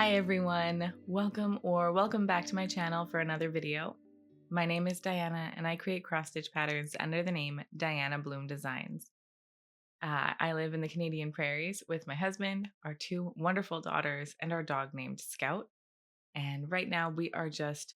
Hi everyone, welcome back to my channel for another video. My name is Diana and I create cross stitch patterns under the name Diana Bloom Designs. I live in the Canadian prairies with my husband, our two wonderful daughters, and our dog named Scout. And right now we are just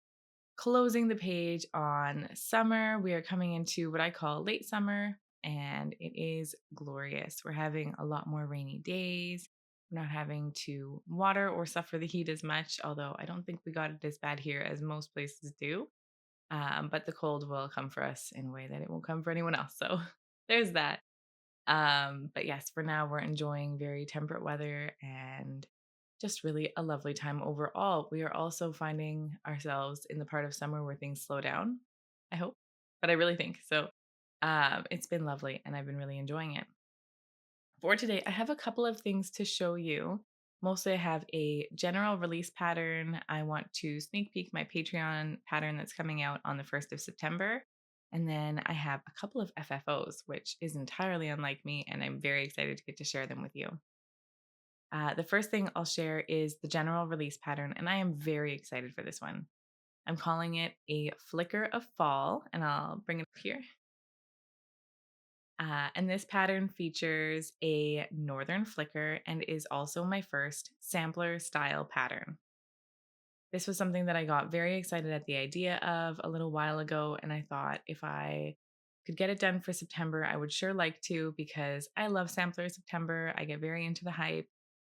closing the page on summer. We are coming into what I call late summer, and it is glorious. We're having a lot more rainy days. We're not having to water or suffer the heat as much, although I don't think we got it as bad here as most places do. But the cold will come for us in a way that it won't come for anyone else. So there's that. But yes, for now, we're enjoying very temperate weather and just really a lovely time overall. We are also finding ourselves in the part of summer where things slow down, I hope, but I really think so. It's been lovely and I've been really enjoying it. For today, I have a couple of things to show you. Mostly, I have a general release pattern. I want to sneak peek my Patreon pattern that's coming out on the 1st of September. And then I have a couple of FFOs, which is entirely unlike me, and I'm very excited to get to share them with you. The first thing I'll share is the general release pattern, and I am very excited for this one. I'm calling it a flicker of fall, and I'll bring it up here. And this pattern features a northern flicker and is also my first sampler style pattern. This was something that I got very excited at the idea of a little while ago, and I thought if I could get it done for September, I would sure like to because I love Sampler September. I get very into the hype.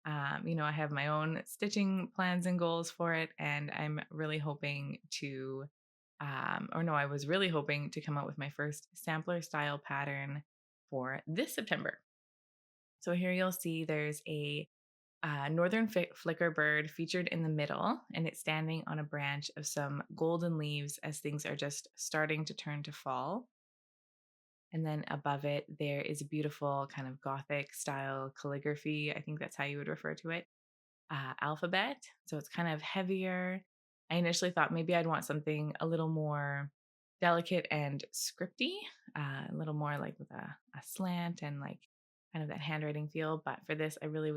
I have my own stitching plans and goals for it, and I'm really hoping to, I was really hoping to come out with my first sampler style pattern for this September. So here you'll see there's a northern flicker bird featured in the middle, and it's standing on a branch of some golden leaves as things are just starting to turn to fall. And then above it, there is a beautiful kind of Gothic style calligraphy. I think that's how you would refer to it. Alphabet. So it's kind of heavier. I initially thought maybe I'd want something a little more delicate and scripty, a little more like with a slant and like kind of that handwriting feel. But for this, I really,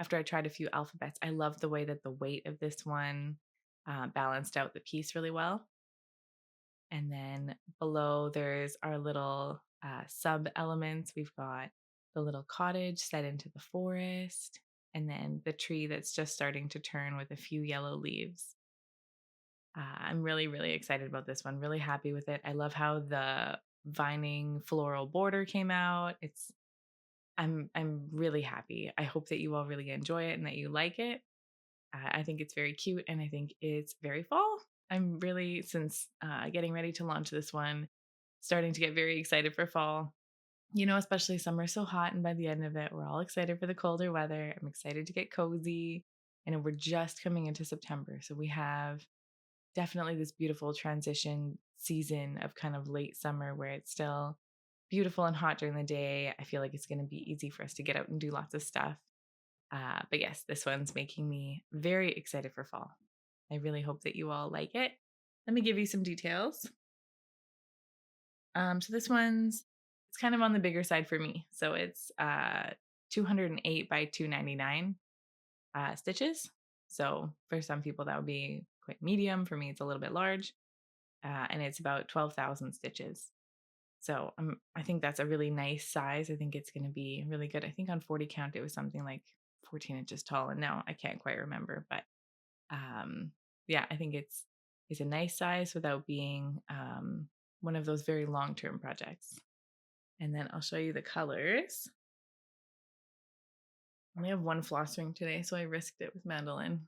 after I tried a few alphabets, I love the way that the weight of this one balanced out the piece really well. And then below, there's our little sub elements. We've got the little cottage set into the forest, and then the tree that's just starting to turn with a few yellow leaves. I'm really, really excited about this one. Really happy with it. I love how the vining floral border came out. I'm really happy. I hope that you all really enjoy it and that you like it. I think it's very cute and I think it's very fall. I'm really, since getting ready to launch this one, starting to get very excited for fall. Especially summer's so hot, and by the end of it, we're all excited for the colder weather. I'm excited to get cozy, and we're just coming into September. So we have definitely this beautiful transition season of kind of late summer where it's still beautiful and hot during the day. I feel like it's going to be easy for us to get out and do lots of stuff. But yes, this one's making me very excited for fall. I really hope that you all like it. Let me give you some details. So this one's it's kind of on the bigger side for me. So it's 208 by 299 stitches. So for some people that would be quite medium. For me, it's a little bit large, and it's about 12,000 stitches. So I think that's a really nice size. I think it's going to be really good. I think on 40 count it was something like 14 inches tall, and now I can't quite remember, but yeah, I think it's a nice size without being one of those very long-term projects. And then I'll show you the colors. I only have one floss ring today, so I risked it with mandolin.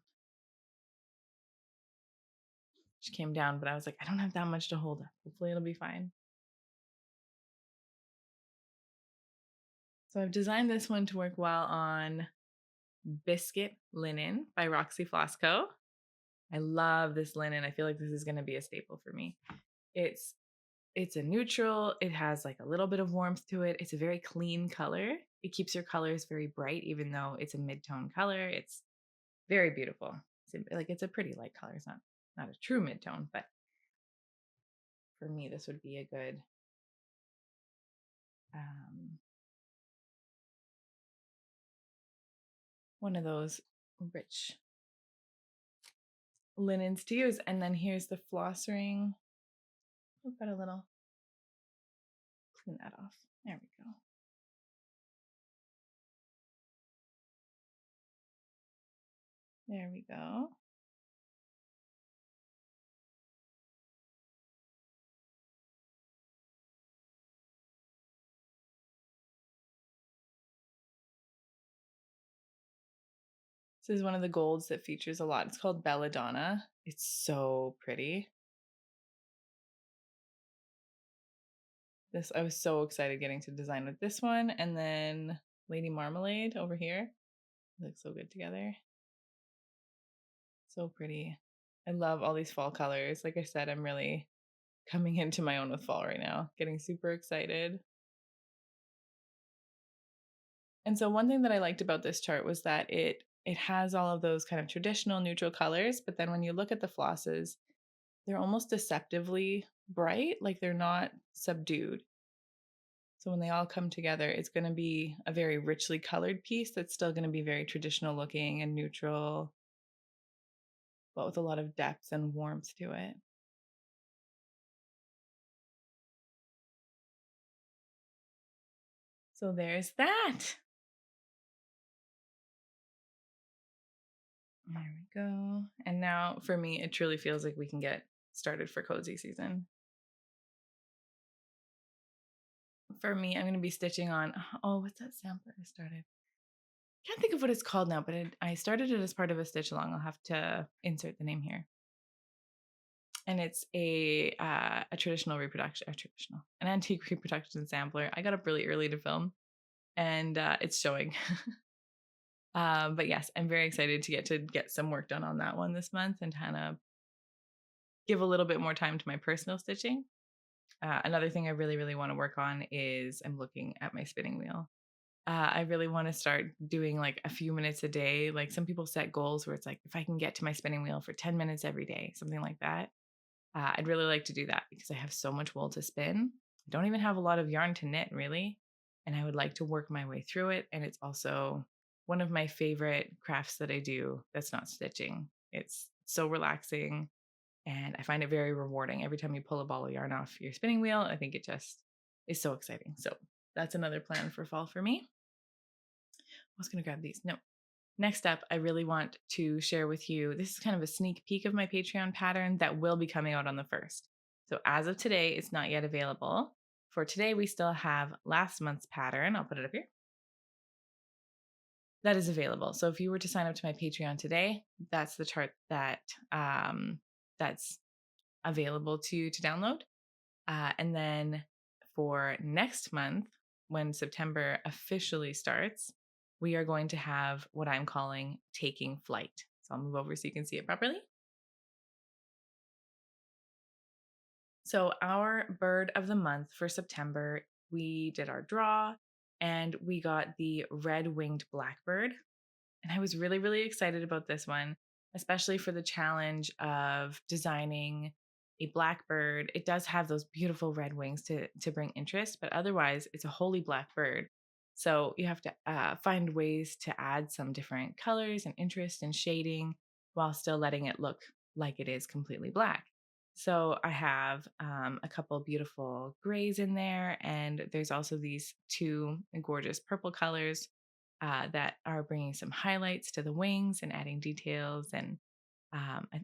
She came down, but I was like, I don't have that much to hold up. Hopefully it'll be fine. So I've designed this one to work well on Biscuit Linen by Roxy Flosco. I love this linen. I feel like this is going to be a staple for me. It's a neutral. It has like a little bit of warmth to it. It's a very clean color. It keeps your colors very bright, even though it's a mid-tone color. It's very beautiful. It's a pretty light color. It's not a true mid-tone, but for me, this would be a good one of those rich linens to use. And then here's the floss ring. We've got a little, clean that off. There we go. There we go. This is one of the golds that features a lot. It's called Belladonna. It's so pretty. I was so excited getting to design with this one. And then Lady Marmalade over here. They look so good together. So pretty. I love all these fall colors. Like I said, I'm really coming into my own with fall right now. Getting super excited. And so one thing that I liked about this chart was that it has all of those kind of traditional neutral colors, but then when you look at the flosses, they're almost deceptively bright, like they're not subdued. So when they all come together, it's going to be a very richly colored piece that's still going to be very traditional looking and neutral, but with a lot of depth and warmth to it. So there's that. There we go. And now for me, it truly feels like we can get started for cozy season. For me, I'm going to be stitching on, oh, what's that sampler I started? Can't think of what it's called now, but I started it as part of a stitch along. I'll have to insert the name here. And it's a traditional reproduction, an antique reproduction sampler. I got up really early to film, and it's showing. But yes, I'm very excited to get some work done on that one this month and kind of give a little bit more time to my personal stitching. Another thing I really, really want to work on is I'm looking at my spinning wheel. I really want to start doing like a few minutes a day. Like some people set goals where it's like, if I can get to my spinning wheel for 10 minutes every day, something like that. I'd really like to do that because I have so much wool to spin. I don't even have a lot of yarn to knit really. And I would like to work my way through it. And it's also one of my favorite crafts that I do that's not stitching. It's so relaxing and I find it very rewarding every time you pull a ball of yarn off your spinning wheel. I think it just is so exciting. So that's another plan for fall for me. I was going to grab these. No. Next up, I really want to share with you, this is kind of a sneak peek of my Patreon pattern that will be coming out on the 1st. So as of today, it's not yet available. For today, we still have last month's pattern. I'll put it up here. That is available. So if you were to sign up to my Patreon today, that's the chart that's available to download. And then for next month, when September officially starts, we are going to have what I'm calling taking flight. So I'll move over so you can see it properly. So our bird of the month for September, we did our draw and we got the red-winged blackbird. And I was really, really excited about this one, especially for the challenge of designing a blackbird. It does have those beautiful red wings to bring interest, but otherwise it's a wholly black bird. So you have to find ways to add some different colors and interest and shading while still letting it look like it is completely black. So I have a couple beautiful grays in there, and there's also these two gorgeous purple colors that are bringing some highlights to the wings and adding details. And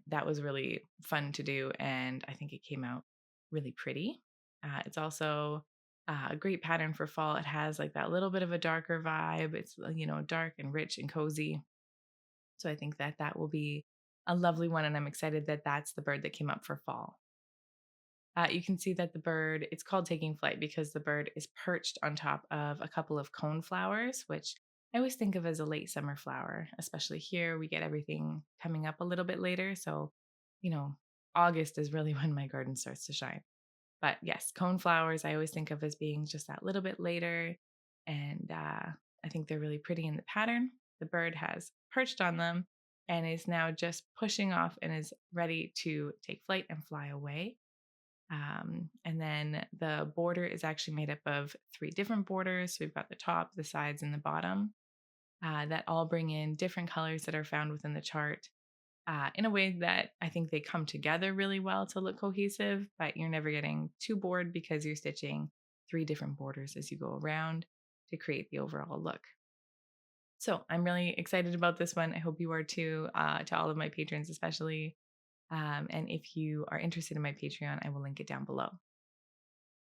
that was really fun to do. And I think it came out really pretty. It's also a great pattern for fall. It has like that little bit of a darker vibe. It's, dark and rich and cozy. So I think that will be a lovely one. And I'm excited that that's the bird that came up for fall. You can see that the bird, it's called taking flight because the bird is perched on top of a couple of cone flowers, which I always think of as a late summer flower, especially here. We get everything coming up a little bit later. So, August is really when my garden starts to shine. But yes, cone flowers, I always think of as being just that little bit later. And I think they're really pretty in the pattern. The bird has perched on them and is now just pushing off and is ready to take flight and fly away. And then the border is actually made up of 3 different borders. So we've got the top, the sides, and the bottom. that all bring in different colors that are found within the chart in a way that I think they come together really well to look cohesive, but you're never getting too bored because you're stitching 3 different borders as you go around to create the overall look. So I'm really excited about this one. I hope you are too, to all of my patrons especially. And if you are interested in my Patreon, I will link it down below.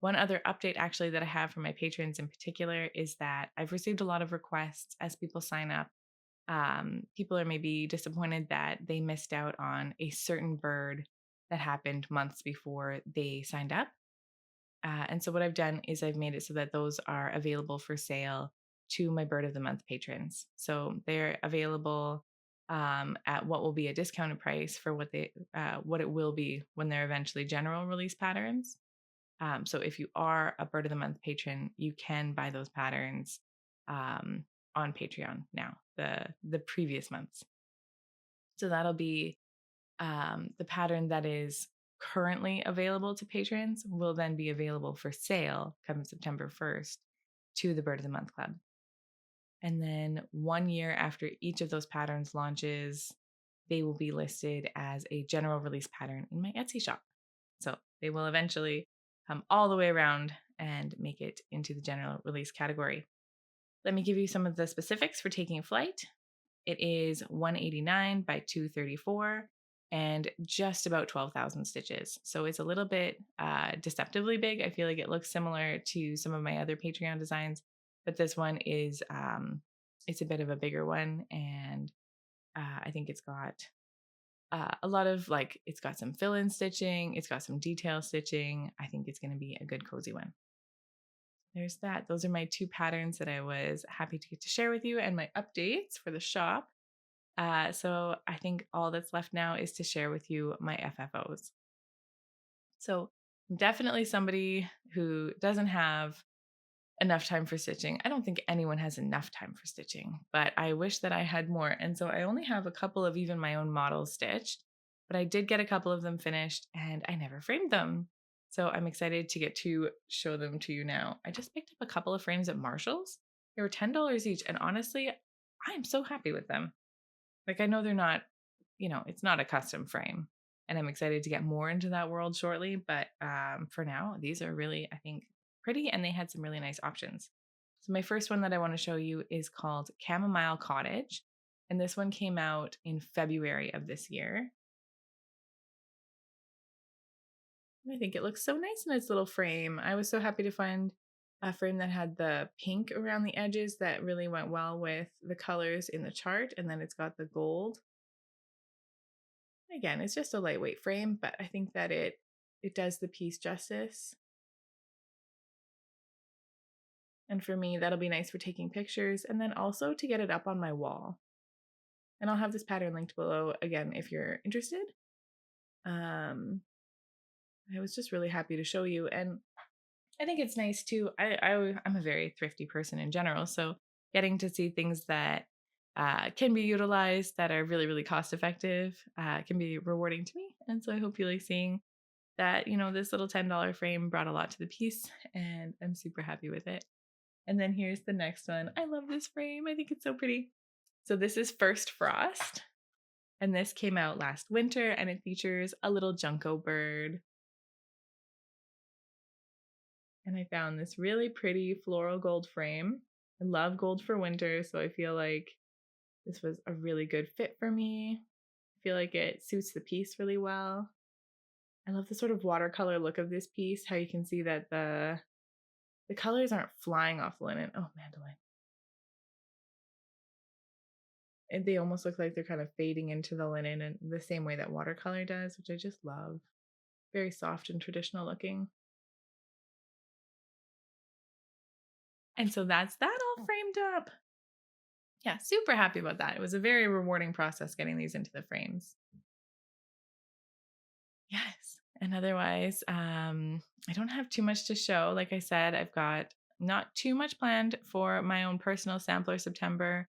One other update actually that I have for my patrons in particular is that I've received a lot of requests as people sign up. People are maybe disappointed that they missed out on a certain bird that happened months before they signed up. And so what I've done is I've made it so that those are available for sale to my Bird of the Month patrons. So they're available at what will be a discounted price for what it will be when they're eventually general release patterns. So if you are a Bird of the Month patron, you can buy those patterns um, on Patreon now, the previous months. So that'll be the pattern that is currently available to patrons will then be available for sale come September 1st to the Bird of the Month Club. And then 1 year after each of those patterns launches, they will be listed as a general release pattern in my Etsy shop. So they will eventually come all the way around and make it into the general release category. Let me give you some of the specifics for taking flight. It is 189 by 234 and just about 12,000 stitches. So it's a little bit deceptively big. I feel like it looks similar to some of my other Patreon designs, but this one is it's a bit of a bigger one, and I think it's got a lot of it's got some fill-in stitching, it's got some detail stitching. I think it's going to be a good cozy one. There's that. Those are my 2 patterns that I was happy to get to share with you and my updates for the shop. So I think all that's left now is to share with you my FFOs. So I'm definitely somebody who doesn't have enough time for stitching. I don't think anyone has enough time for stitching, but I wish that I had more. And so I only have a couple of even my own models stitched, but I did get a couple of them finished and I never framed them. So I'm excited to get to show them to you now. I just picked up a couple of frames at Marshall's. They were $10 each. And honestly, I'm so happy with them. I know they're not, it's not a custom frame. And I'm excited to get more into that world shortly. But for now, these are really, I think, pretty, and they had some really nice options. So my first one that I want to show you is called Chamomile Cottage. And this one came out in February of this year. I think it looks so nice in its little frame. I was so happy to find a frame that had the pink around the edges that really went well with the colors in the chart. And then it's got the gold. Again, it's just a lightweight frame, but I think that it does the piece justice. And for me, that'll be nice for taking pictures and then also to get it up on my wall. And I'll have this pattern linked below again if you're interested. I was just really happy to show you. And I think it's nice too. I'm a very thrifty person in general. So getting to see things that can be utilized that are really, really cost effective can be rewarding to me. And so I hope you like seeing that, this little $10 frame brought a lot to the piece, and I'm super happy with it. And then here's the next one. I love this frame. I think it's so pretty. So this is First Frost. And this came out last winter, and it features a little Junco bird. And I found this really pretty floral gold frame. I love gold for winter, so I feel like this was a really good fit for me. I feel like it suits the piece really well. I love the sort of watercolor look of this piece, how you can see that the colors aren't flying off the linen. Oh, mandolin. And they almost look like they're kind of fading into the linen in the same way that watercolor does, which I just love. Very soft and traditional looking. And so that's that all framed up. Yeah, super happy about that. It was a very rewarding process getting these into the frames. Yes. And otherwise, I don't have too much to show. Like I said, I've got not too much planned for my own personal sampler September,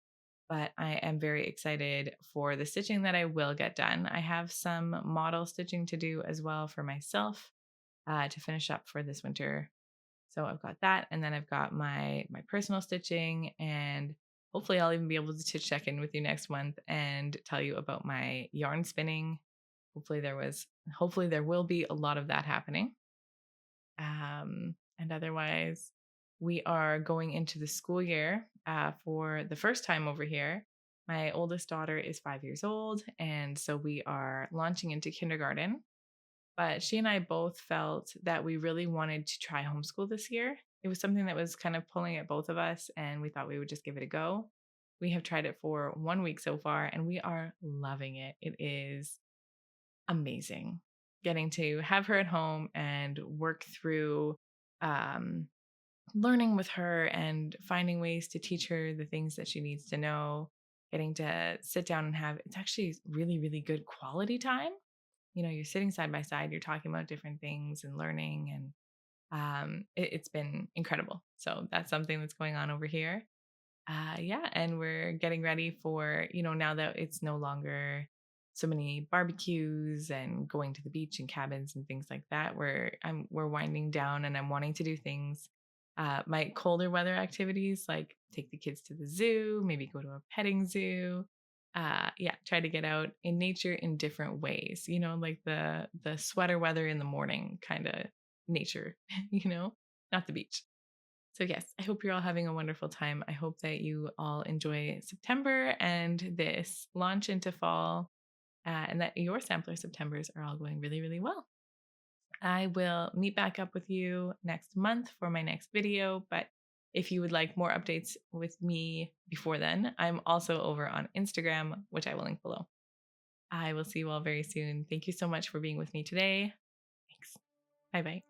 but I am very excited for the stitching that I will get done. I have some model stitching to do as well for myself to finish up for this winter. So I've got that, and then I've got my personal stitching, and hopefully I'll even be able to check in with you next month and tell you about my yarn spinning. Hopefully hopefully there will be a lot of that happening. And otherwise, we are going into the school year for the first time over here. My oldest daughter is 5 years old, and so we are launching into kindergarten. But she and I both felt that we really wanted to try homeschool this year. It was something that was kind of pulling at both of us, and we thought we would just give it a go. We have tried it for 1 week so far, and we are loving it. It is amazing getting to have her at home and work through um, learning with her and finding ways to teach her the things that she needs to know. Getting to sit down and have it's actually really, really good quality time. You're sitting side by side, you're talking about different things and learning, and it's been incredible. So that's something that's going on over here. Yeah, and we're getting ready for, now that it's no longer so many barbecues and going to the beach and cabins and things like that, we're winding down and I'm wanting to do things, my colder weather activities, like take the kids to the zoo, maybe go to a petting zoo. Yeah, try to get out in nature in different ways, like the sweater weather in the morning kind of nature, not the beach. So, yes, I hope you're all having a wonderful time. I hope that you all enjoy September and this launch into fall, and that your sampler Septembers are all going really, really well. I will meet back up with you next month for my next video. But if you would like more updates with me before then, I'm also over on Instagram, which I will link below. I will see you all very soon. Thank you so much for being with me today. Thanks. Bye bye.